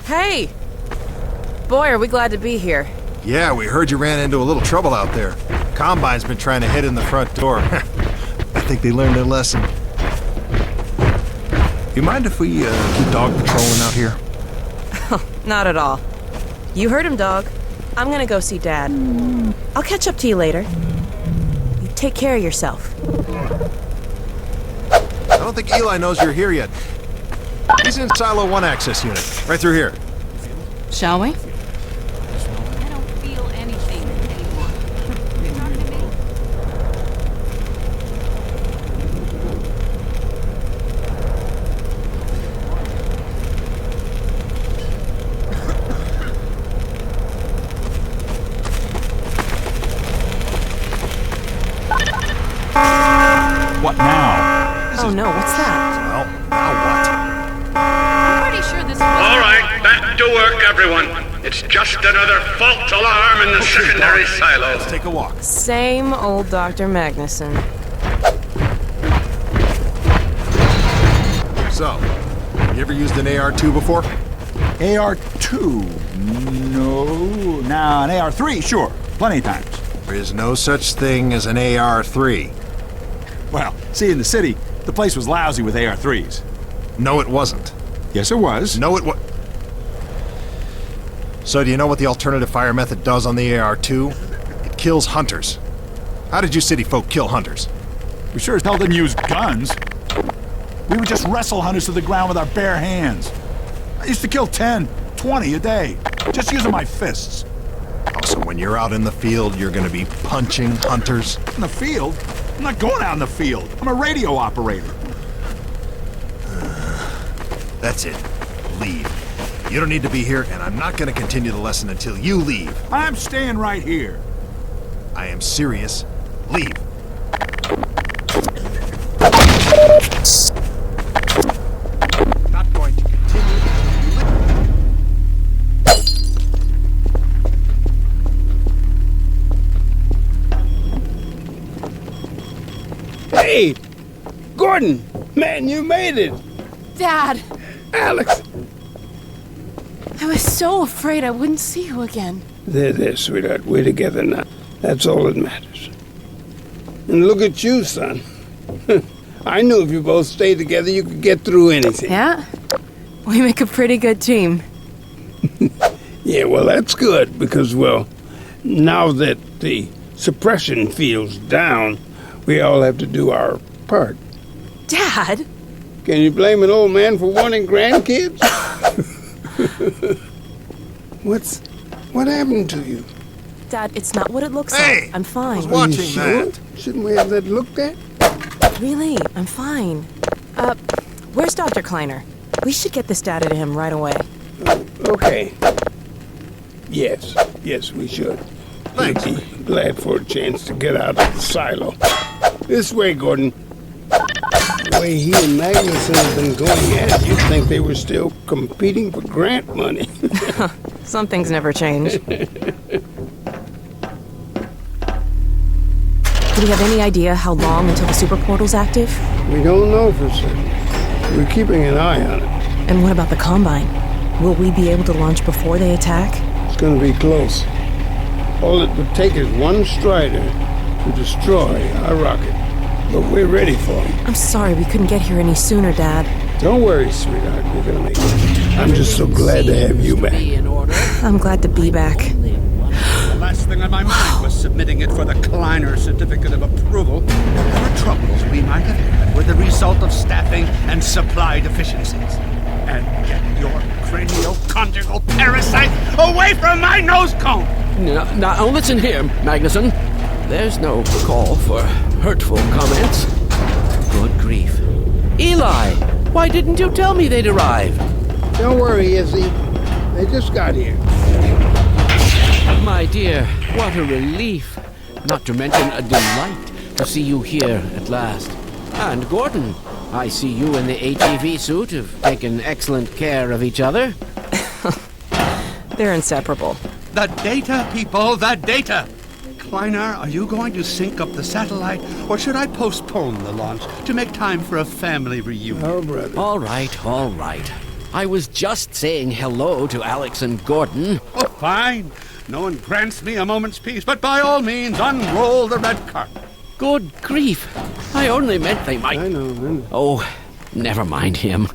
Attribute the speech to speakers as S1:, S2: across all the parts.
S1: Hey! Boy, are we glad to be here.
S2: Yeah, we heard you ran into a little trouble out there. Combine's been trying to hit in the front door. I think they learned their lesson. You mind if we keep dog patrolling out here?
S1: Not at all. You heard him, dog. I'm gonna go see Dad. I'll catch up to you later. You take care of yourself.
S2: I don't think Eli knows you're here yet. He's in Silo 1 access unit, right through here.
S3: Shall we?
S4: I don't feel anything anymore. You talking to me?
S5: What now?
S1: Oh no, what's that?
S2: Well, now what?
S4: I'm pretty sure this was...
S6: All right, back to work, everyone. It's just another false alarm in the secondary silo.
S2: Let's take a walk.
S1: Same old Dr. Magnuson.
S2: So, you ever used an AR-2 before?
S5: AR-2? No. Nah, an AR-3, sure. Plenty of times.
S2: There is no such thing as an AR-3.
S5: Well, see, in the city, the place was lousy with AR-3s.
S2: No, it wasn't.
S5: Yes, it was.
S2: No, it was. So do you know what the alternative fire method does on the AR-2? It kills hunters. How did you city folk kill hunters?
S5: We sure as hell didn't use guns. We would just wrestle hunters to the ground with our bare hands. I used to kill 10, 20 a day, just using my fists.
S2: Oh, so when you're out in the field, you're gonna be punching hunters?
S5: In the field? I'm not going out in the field. I'm a radio operator.
S2: That's it. Leave. You don't need to be here, and I'm not gonna continue the lesson until you leave.
S5: I'm staying right here.
S2: I am serious. Leave. Not going to continue.
S7: Hey! Gordon! Man, you made it!
S3: Dad!
S7: Alex!
S3: I was so afraid I wouldn't see you again.
S7: There, sweetheart. We're together now. That's all that matters. And look at you, son. I knew if you both stayed together, you could get through anything.
S3: Yeah? We make a pretty good team.
S7: Yeah, well, that's good, because, well, now that the suppression field's down, we all have to do our part.
S3: Dad?
S7: Can you blame an old man for wanting grandkids? What happened to you?
S1: Dad, it's not what it looks
S2: Hey!
S1: like. I'm
S2: I
S1: fine.
S2: was
S7: Are you
S2: watching
S7: sure?
S2: that.
S7: Shouldn't we have that looked at?
S1: Really, I'm fine. Where's Dr. Kleiner? We should get this data to him right away.
S7: Okay. Yes, we should.
S2: Thanks.
S7: He'd be glad for a chance to get out of the silo. This way, Gordon. The way he and Magnuson have been going at it, you'd think they were still competing for grant money.
S1: Some things never change. Do we have any idea how long until the super portal's active?
S7: We don't know for certain. We're keeping an eye on it.
S1: And what about the Combine? Will we be able to launch before they attack?
S7: It's gonna be close. All it would take is one Strider to destroy our rocket. But we're ready for him.
S1: I'm sorry we couldn't get here any sooner, Dad.
S7: Don't worry, sweetheart. We're gonna make it. I'm just so glad to have you back.
S1: I'm glad to be back.
S8: The last thing on my mind was submitting it for the Kleiner certificate of approval. The troubles we might have had were the result of staffing and supply deficiencies. And get your cranial-conjugal parasite away from my nose cone!
S9: Now, listen here, Magnuson. There's no call for hurtful comments. Good grief. Eli, why didn't you tell me they'd arrived?
S7: Don't worry, Izzy. They just got here.
S9: My dear, what a relief. Not to mention a delight to see you here at last. And Gordon, I see you in the HEV suit have taken excellent care of each other.
S1: They're inseparable.
S8: The data, people, the data! Kleiner, are you going to sync up the satellite, or should I postpone the launch to make time for a family reunion?
S7: Oh, brother.
S9: All right. I was just saying hello to Alex and Gordon.
S8: Oh, fine. No one grants me a moment's peace, but by all means, unroll the red carpet.
S9: Good grief. I only meant they might...
S7: I know.
S9: Oh, never mind him.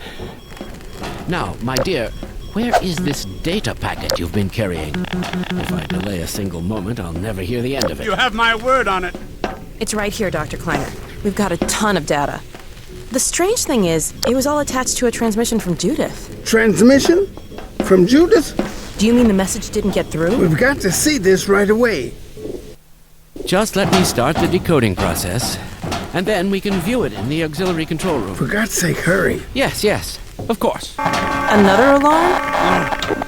S9: Now, my dear, where is this data packet you've been carrying? If I delay a single moment, I'll never hear the end of it.
S8: You have my word on it.
S1: It's right here, Dr. Kleiner. We've got a ton of data. The strange thing is, it was all attached to a transmission from Judith.
S7: Transmission? From Judith?
S1: Do you mean the message didn't get through?
S7: We've got to see this right away.
S9: Just let me start the decoding process, and then we can view it in the auxiliary control room.
S7: For God's sake, hurry.
S9: Yes, of course.
S1: Another alarm?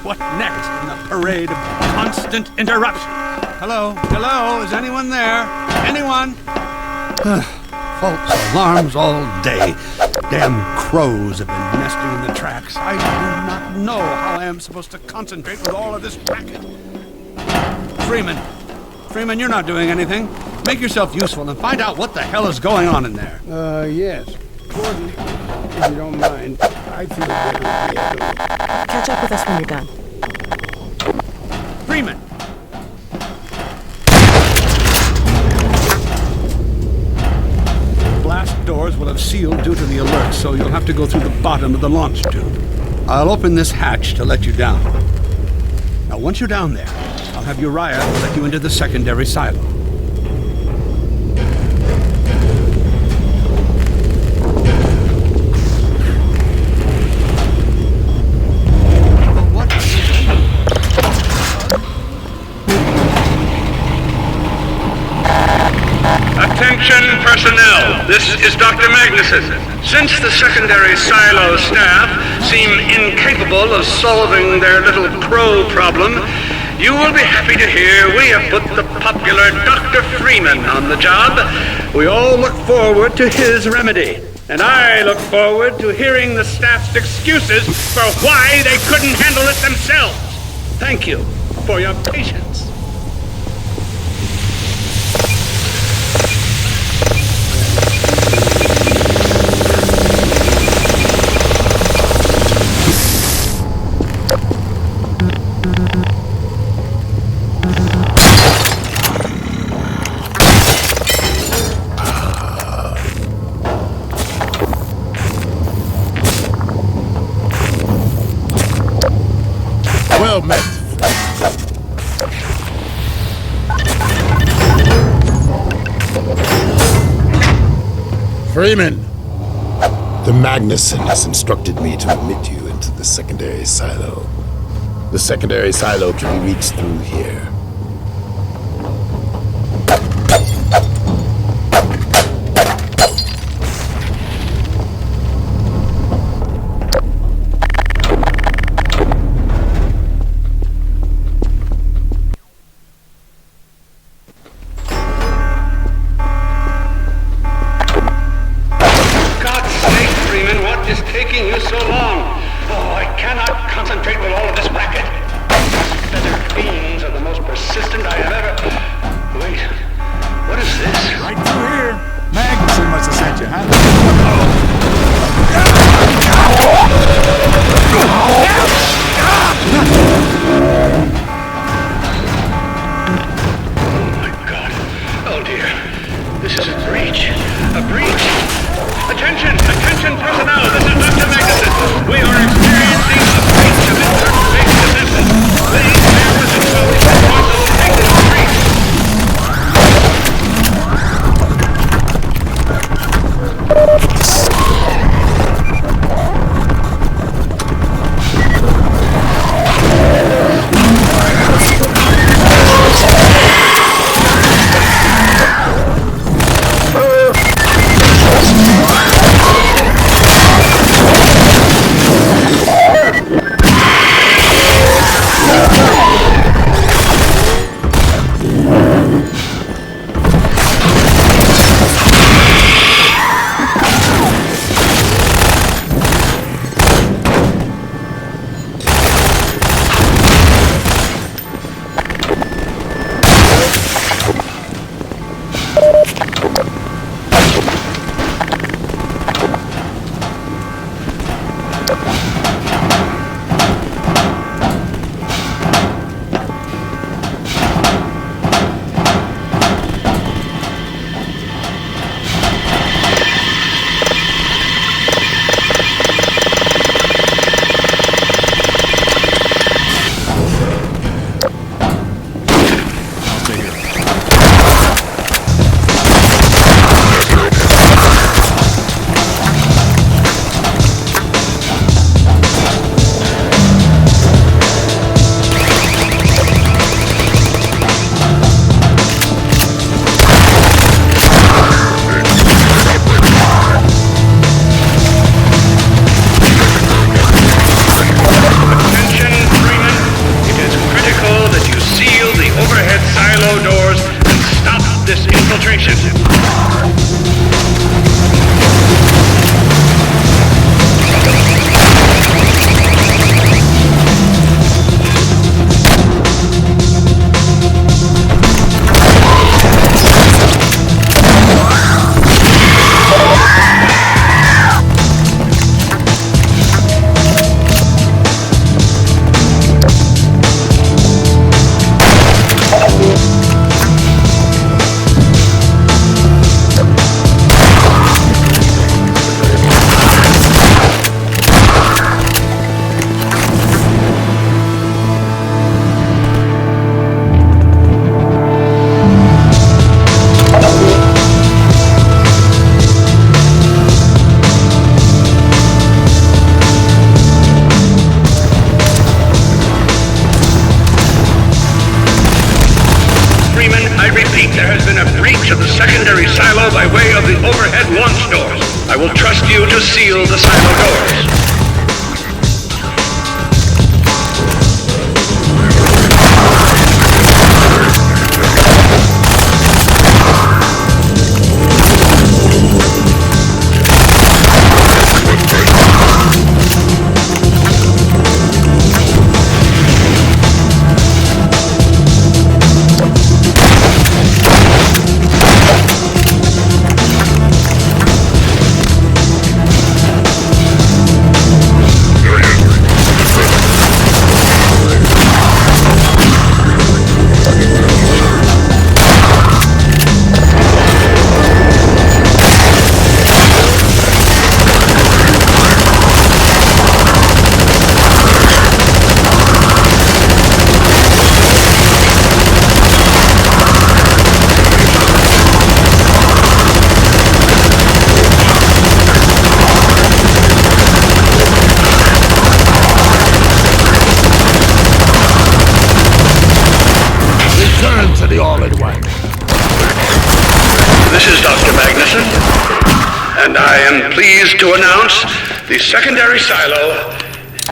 S8: What next in the parade of constant interruptions? Hello, is anyone there? Anyone? False alarms all day. Damn crows have been nesting in the tracks. I do not know how I am supposed to concentrate with all of this racket. Freeman, you're not doing anything. Make yourself useful and find out what the hell is going on in there.
S7: Yes. Gordon, if you don't mind, I feel better at the end of it.
S1: Catch up with us when you're done.
S8: Freeman! Blast doors will have sealed due to the alert, so you'll have to go through the bottom of the launch tube. I'll open this hatch to let you down. Now, once you're down there, I'll have Uriah let you into the secondary silo.
S6: Attention personnel, this is Dr. Magnuson. Since the secondary silo staff seem incapable of solving their little crow problem, you will be happy to hear we have put the popular Dr. Freeman on the job. We all look forward to his remedy, and I look forward to hearing the staff's excuses for why they couldn't handle it themselves. Thank you for your patience.
S2: Well met.
S10: Freeman, the Magnuson has instructed me to admit you into the secondary silo. The secondary silo can be reached through here.
S6: Taking you so long? Oh, I cannot concentrate with all of this racket. Feathered fiends are the most approach of the secondary silo by way of the overhead launch doors. I will trust you to seal the silo doors. This is Dr. Magnuson, and I am pleased to announce the secondary silo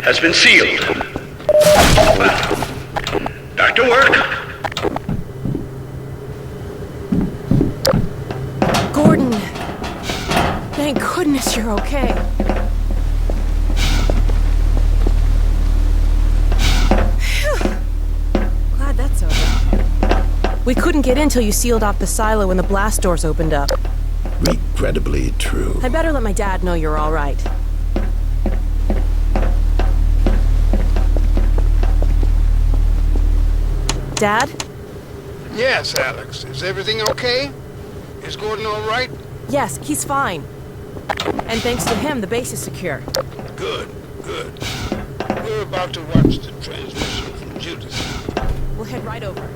S6: has been sealed. Well, back to work.
S1: Gordon, thank goodness you're okay. Phew. Glad that's over. We couldn't get in till you sealed off the silo when the blast doors opened up.
S10: Regrettably true.
S1: I better let my dad know you're all right. Dad?
S7: Yes, Alex. Is everything okay? Is Gordon all right?
S1: Yes, he's fine. And thanks to him, the base is secure.
S7: Good, good. We're about to watch the transmission from Judith.
S1: We'll head right over.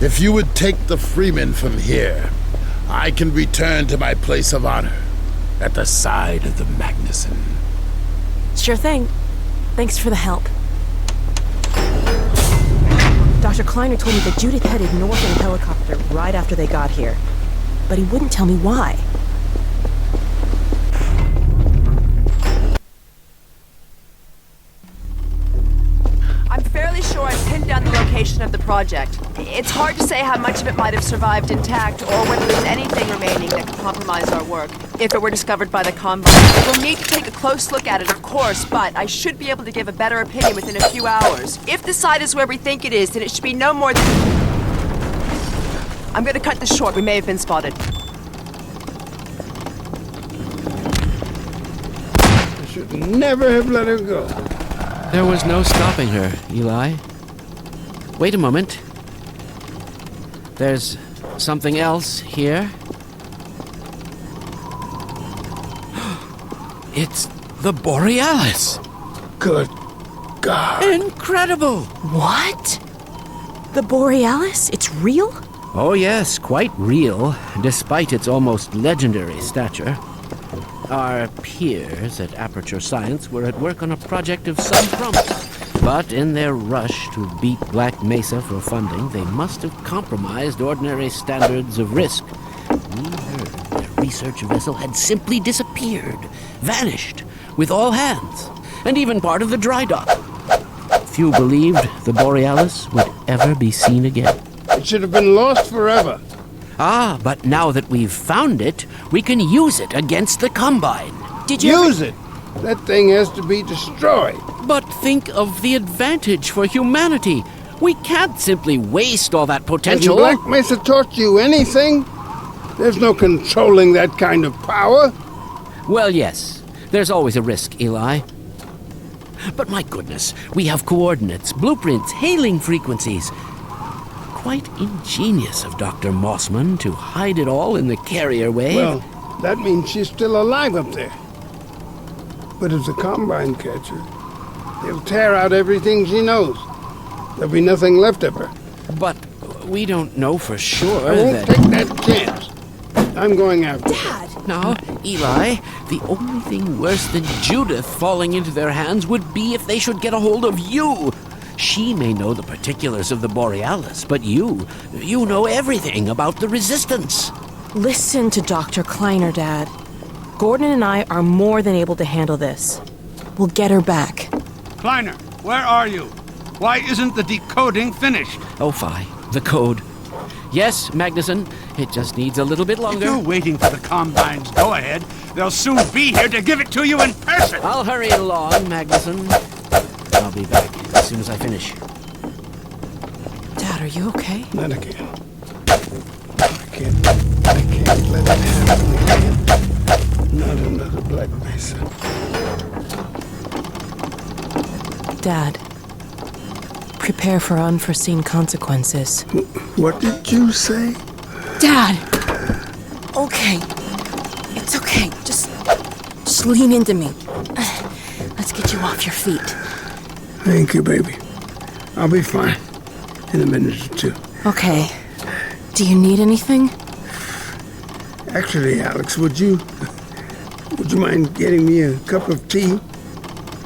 S10: If you would take the Freeman from here, I can return to my place of honor at the side of the Magnuson.
S1: Sure thing. Thanks for the help. Dr. Kleiner told me that Judith headed north in a helicopter right after they got here. But he wouldn't tell me why.
S11: I'm fairly sure I've pinned down the location of the project. It's hard to say how much of it might have survived intact or whether there's anything remaining that could compromise our work if it were discovered by the Combine. We'll need to take a close look at it, of course, but I should be able to give a better opinion within a few hours. If the site is where we think it is, then it should be no more than... I'm gonna cut this short. We may have been spotted.
S7: I should never have let her go.
S9: There was no stopping her, Eli. Wait a moment. There's something else here. It's the Borealis.
S7: Good God.
S9: Incredible!
S1: What? The Borealis? It's real?
S9: Oh yes, quite real, despite its almost legendary stature. Our peers at Aperture Science were at work on a project of some promise. But in their rush to beat Black Mesa for funding, they must have compromised ordinary standards of risk. We heard their research vessel had simply disappeared, vanished, with all hands, and even part of the dry dock. Few believed the Borealis would ever be seen again.
S7: It should have been lost forever.
S9: Ah, but now that we've found it, we can use it against the Combine.
S1: Did you
S7: Use it! That thing has to be destroyed.
S9: But think of the advantage for humanity. We can't simply waste all that potential.
S7: Hasn't Black Mesa taught you anything? There's no controlling that kind of power.
S9: Well, yes. There's always a risk, Eli. But my goodness, we have coordinates, blueprints, hailing frequencies. Quite ingenious of Dr. Mossman to hide it all in the carrier wave.
S7: Well, that means she's still alive up there. But if the Combine catcher, They'll tear out everything she knows. There'll be nothing left of her.
S9: But we don't know for sure
S7: I won't take that chance. I'm going after her.
S1: Dad!
S9: Now, Eli, the only thing worse than Judith falling into their hands would be if they should get a hold of you. She may know the particulars of the Borealis, but you know everything about the Resistance.
S1: Listen to Dr. Kleiner, Dad. Gordon and I are more than able to handle this. We'll get her back.
S8: Kleiner, where are you? Why isn't the decoding finished?
S9: Oh, fine. The code. Yes, Magnuson. It just needs a little bit
S8: If
S9: longer.
S8: you're waiting for the Combine's go-ahead, they'll soon be here to give it to you in person.
S9: I'll hurry along, Magnuson. I'll be back as soon as I finish.
S1: Dad, are you okay?
S7: Not again. I can't let it happen again. Not another Black Mesa.
S1: Dad, prepare for unforeseen consequences.
S7: What did you say?
S1: Dad! Okay. It's okay. Just lean into me. Let's get you off your feet.
S7: Thank you, baby. I'll be fine in a minute or two.
S1: Okay. Do you need anything?
S7: Actually, Alex, would you mind getting me a cup of tea?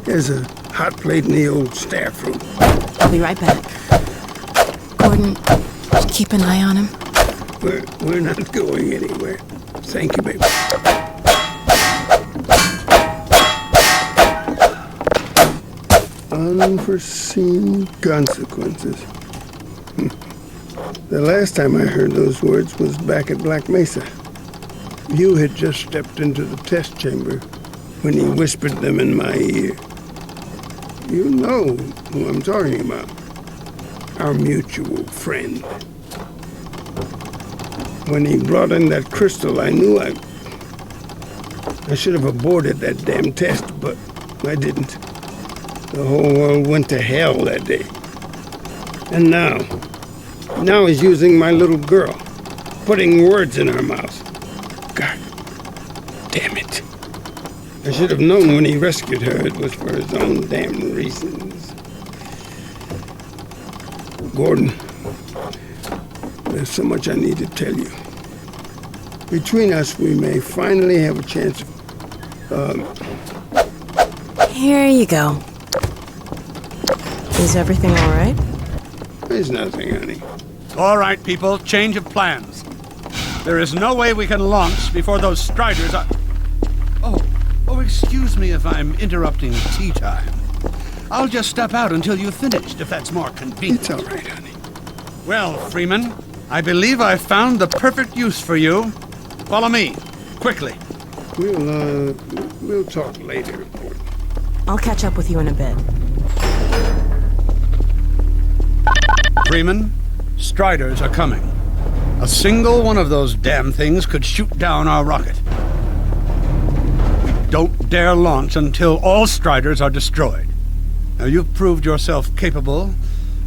S7: There's a hot plate in the old staff room.
S1: I'll be right back. Gordon, keep an eye on him.
S7: We're not going anywhere. Thank you, baby. Unforeseen consequences. The last time I heard those words was back at Black Mesa. You had just stepped into the test chamber when he whispered them in my ear. You know who I'm talking about. Our mutual friend. When he brought in that crystal, I knew I should have aborted that damn test, but I didn't. The whole world went to hell that day. And now he's using my little girl, putting words in her mouth. God damn it. I should have known when he rescued her it was for his own damn reasons. Gordon, there's so much I need to tell you. Between us, we may finally have a chance of,
S1: Here you go. Is everything all right?
S7: There's nothing, honey.
S8: All right, people, change of plans. There is no way we can launch before those Striders are... Oh, excuse me if I'm interrupting tea time. I'll just step out until you've finished, if that's more convenient.
S7: It's all right, honey.
S8: Well, Freeman, I believe I've found the perfect use for you. Follow me, quickly.
S7: We'll talk later, Gordon.
S1: I'll catch up with you in a bit.
S8: Freeman, Striders are coming. A single one of those damn things could shoot down our rocket. We don't dare launch until all Striders are destroyed. Now, you've proved yourself capable,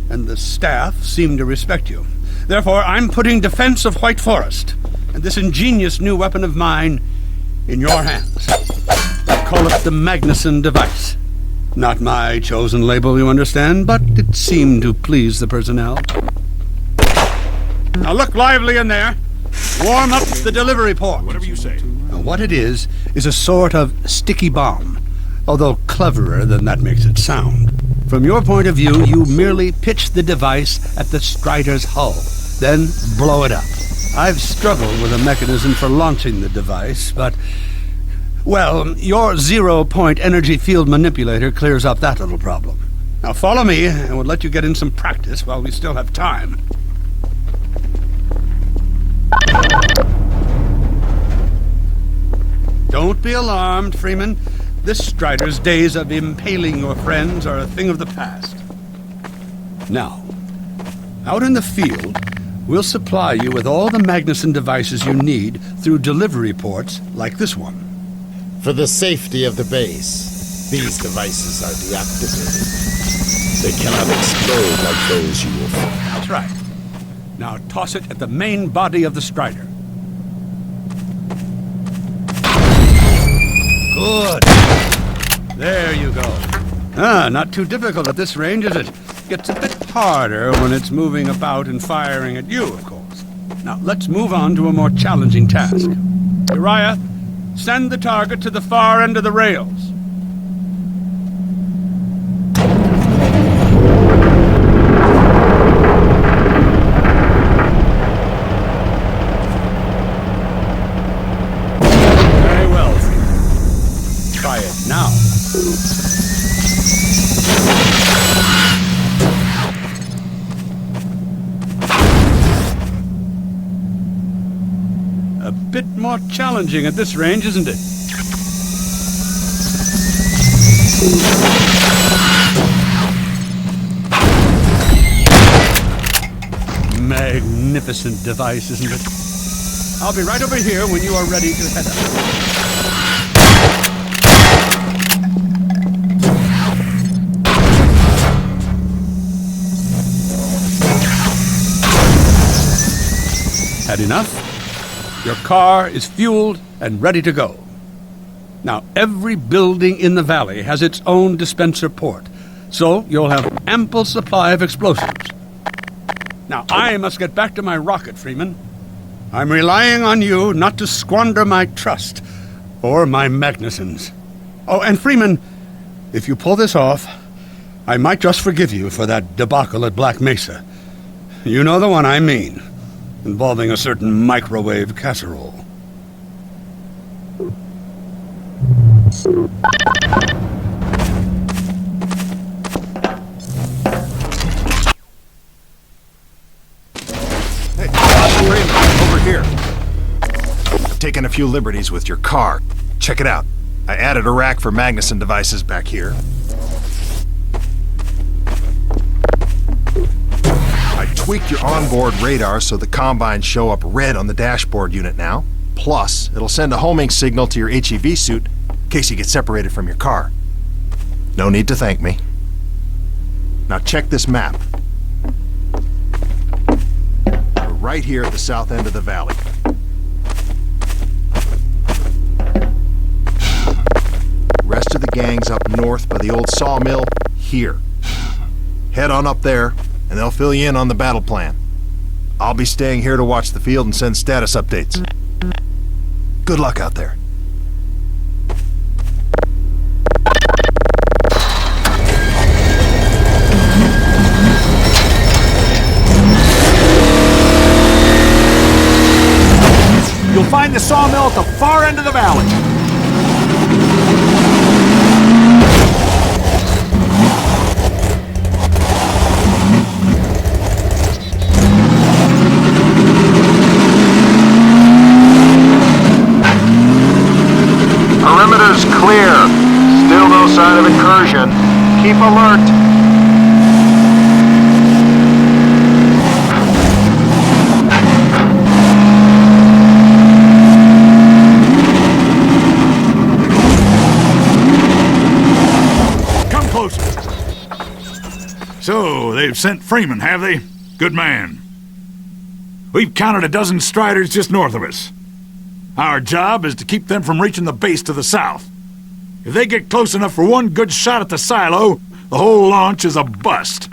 S8: and the staff seem to respect you. Therefore, I'm putting defense of White Forest and this ingenious new weapon of mine in your hands. I call it the Magnuson device. Not my chosen label, you understand, but it seemed to please the personnel. Now look lively in there. Warm up the delivery port.
S5: Whatever you say.
S8: Now, what it is a sort of sticky bomb, although cleverer than that makes it sound. From your point of view, you merely pitch the device at the Strider's hull, then blow it up. I've struggled with a mechanism for launching the device, but... well, your zero-point energy field manipulator clears up that little problem. Now follow me, and we'll let you get in some practice while we still have time. Don't be alarmed, Freeman. This Strider's days of impaling your friends are a thing of the past. Now, out in the field, we'll supply you with all the Magnuson devices you need through delivery ports like this one.
S10: For the safety of the base, these devices are deactivated. They cannot explode like those you will find.
S8: That's right. Now toss it at the main body of the Strider. Good. There you go. Not too difficult at this range, is it? Gets a bit harder when it's moving about and firing at you, of course. Now, let's move on to a more challenging task. Uriah, send the target to the far end of the rails. Very well. Try it now. A bit more challenging at this range, isn't it? Magnificent device, isn't it? I'll be right over here when you are ready to head up. Had enough? Your car is fueled and ready to go. Now, every building in the valley has its own dispenser port, so you'll have ample supply of explosives. Now, I must get back to my rocket, Freeman. I'm relying on you not to squander my trust, or my Magnuson's. Oh, and Freeman, if you pull this off, I might just forgive you for that debacle at Black Mesa. You know the one I mean, involving a certain microwave casserole.
S2: Hey, Freeman, over here. I've taken a few liberties with your car. Check it out. I added a rack for Magnuson devices back here. I tweaked your onboard radar so the combines show up red on the dashboard unit now. Plus, it'll send a homing signal to your HEV suit in case you get separated from your car. No need to thank me. Now check this map. We're right here at the south end of the valley. Rest of the gang's up north by the old sawmill here. Head on up there, and they'll fill you in on the battle plan. I'll be staying here to watch the field and send status updates. Good luck out there.
S5: You'll find the sawmill at the far end of the valley.
S2: Perimeter's clear. Still no sign of incursion. Keep alert.
S5: So, they've sent Freeman, have they? Good man. We've counted a dozen Striders just north of us. Our job is to keep them from reaching the base to the south. If they get close enough for one good shot at the silo, the whole launch is a bust.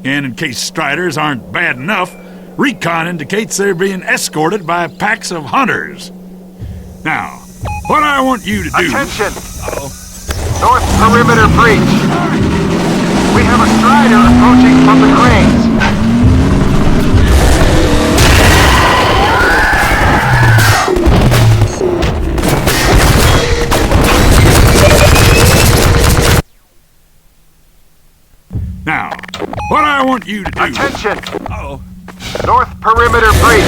S5: And in case Striders aren't bad enough, recon indicates they're being escorted by packs of hunters. Now, what I want you to do...
S2: Attention! North perimeter breach. We have a Strider approaching from the cranes.
S5: Now, what I want you to do...
S2: Attention! North perimeter breach.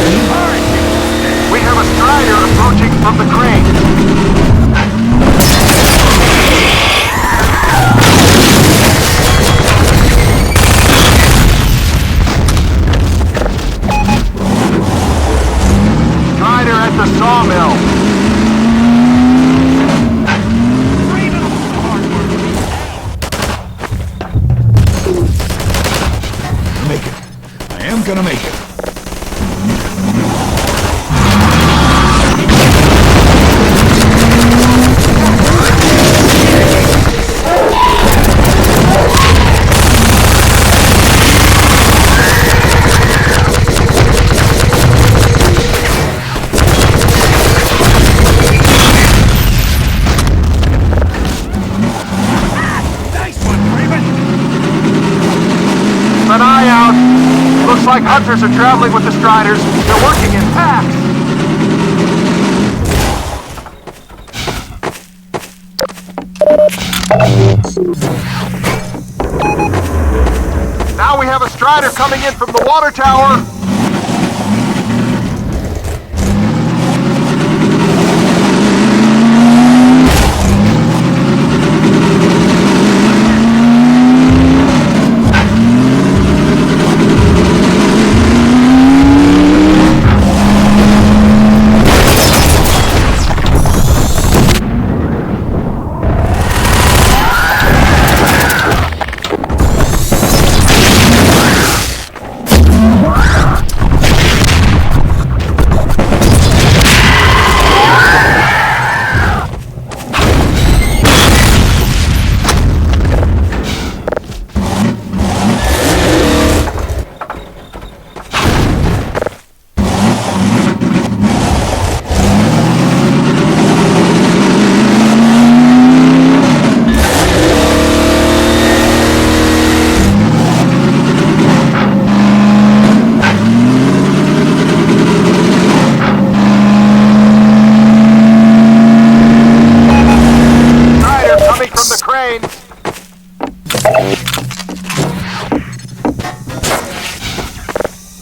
S2: We have a Strider approaching from the cranes. Strider at the sawmill.
S5: Make it. I am gonna make it.
S2: traveling with the Striders. They're working in packs. Now we have a Strider coming in from the water tower.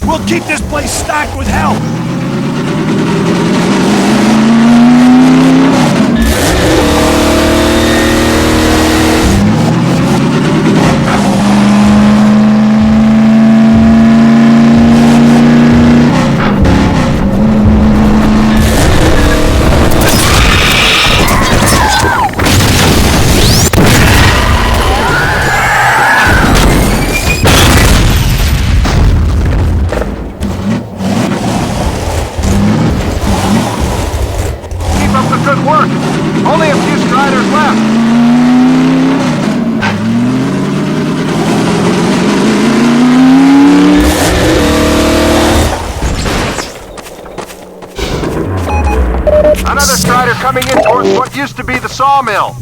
S5: We'll keep this place stocked with help!
S2: Good work. Only a few Striders left. Another Strider coming in towards what used to be the sawmill.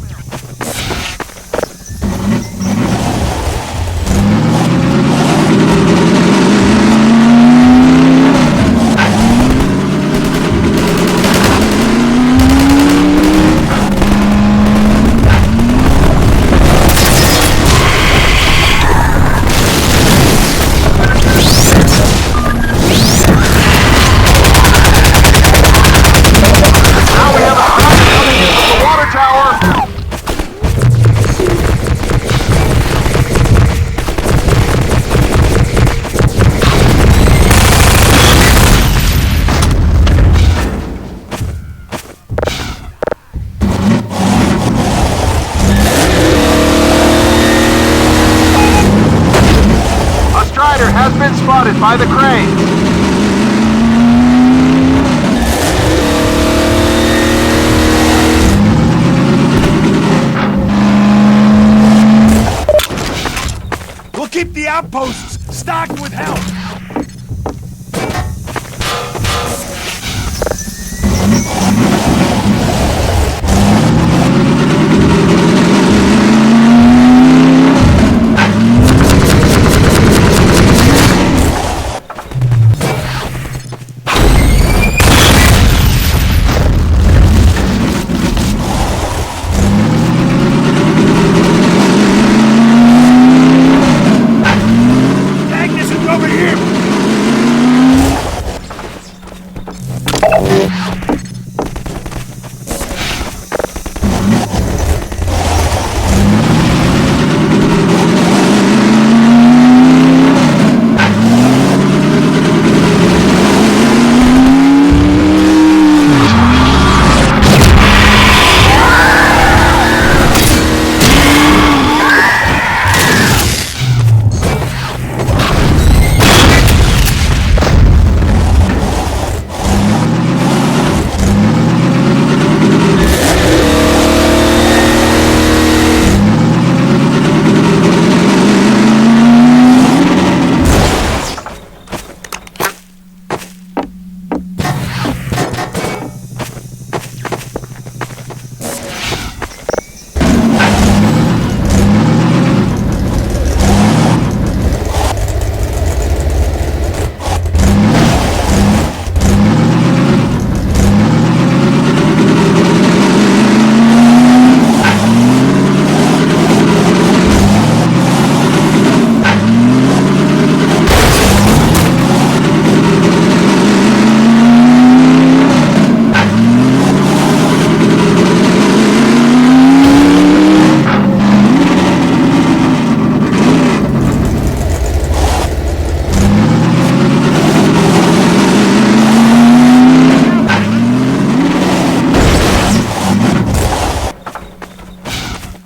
S2: Has been spotted by the crane.
S5: We'll keep the outposts stocked with help. Over here!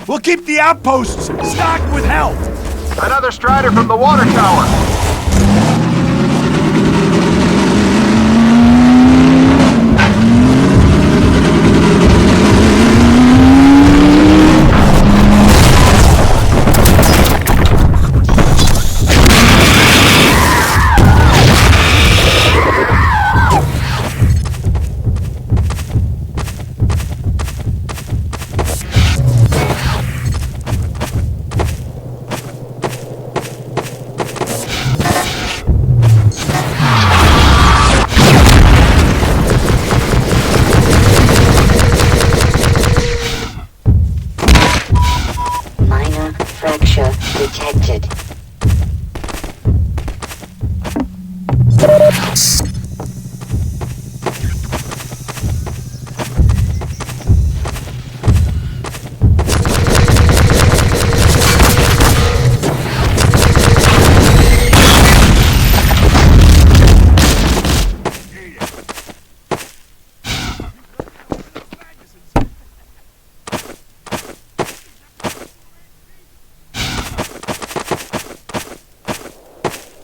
S5: We'll keep the outposts stocked with help.
S2: Another Strider from the water tower.
S12: Fracture detected.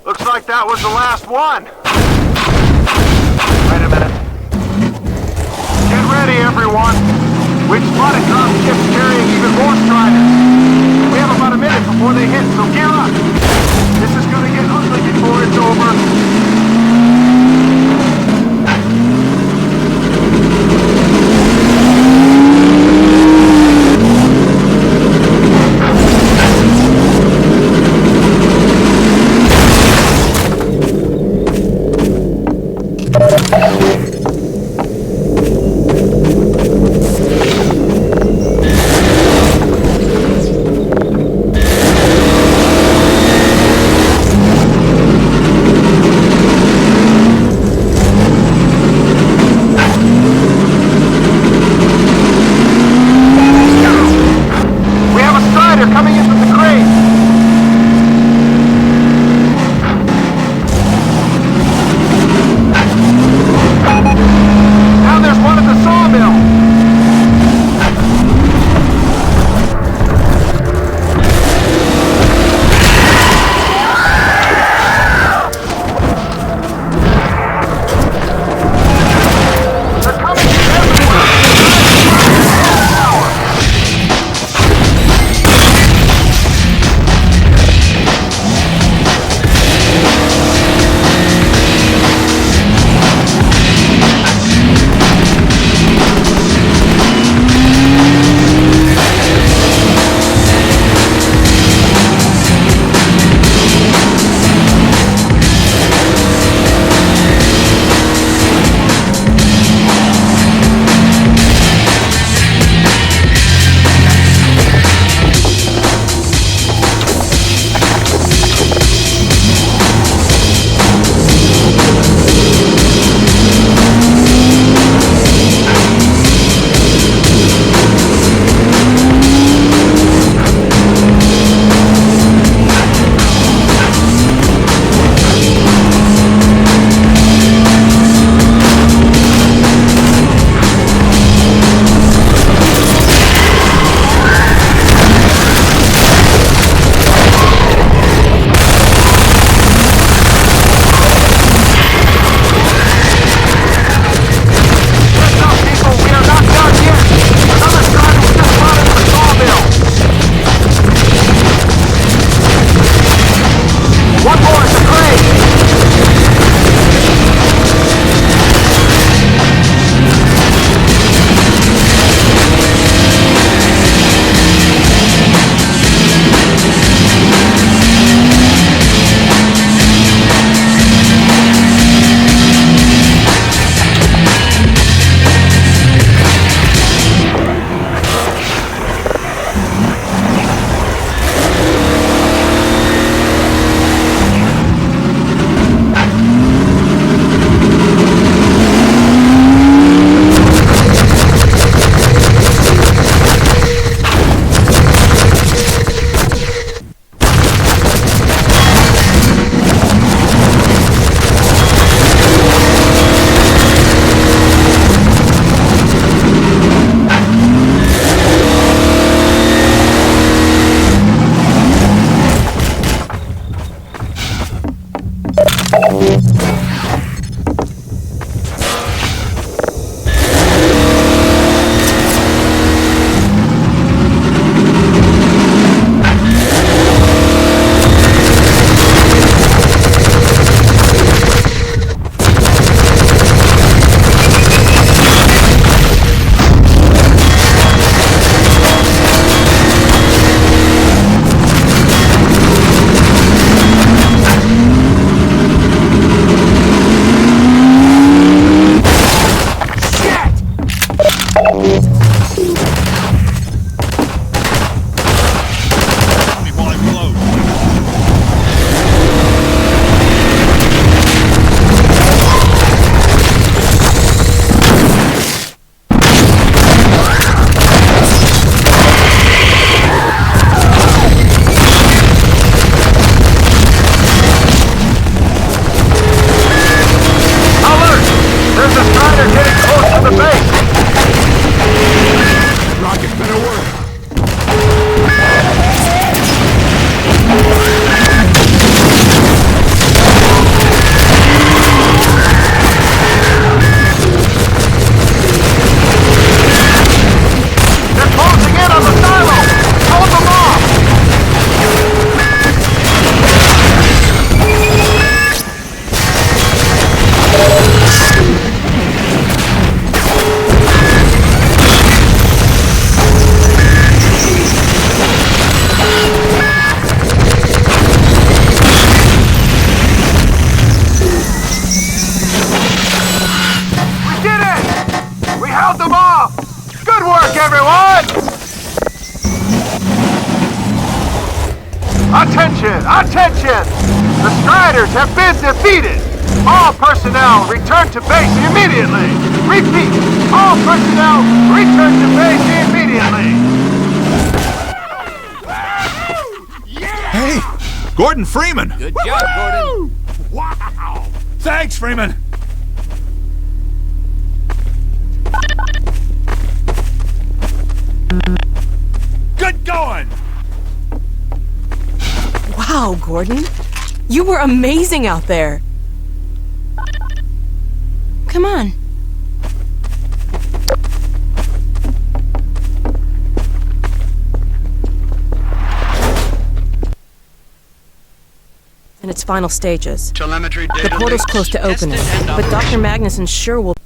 S2: Looks like that was the last one. Wait a minute. Get ready, everyone. We've spotted drop ships carrying even more Striders. We have about a minute before they hit, so gear up. This is gonna get ugly before it's over. Attention! Attention! The Striders have been defeated! All personnel return to base immediately! Repeat! All personnel return to base immediately!
S5: Hey! Gordon Freeman!
S9: Good job, Gordon.
S5: Wow! Thanks, Freeman! Good going!
S1: Wow, Gordon. You were amazing out there. Come on. In its final stages.
S8: Telemetry
S1: The
S8: data
S1: portal's
S8: leaks
S1: close to
S8: tested
S1: opening,
S8: and
S1: but Dr.
S8: operational.
S1: Magnuson sure will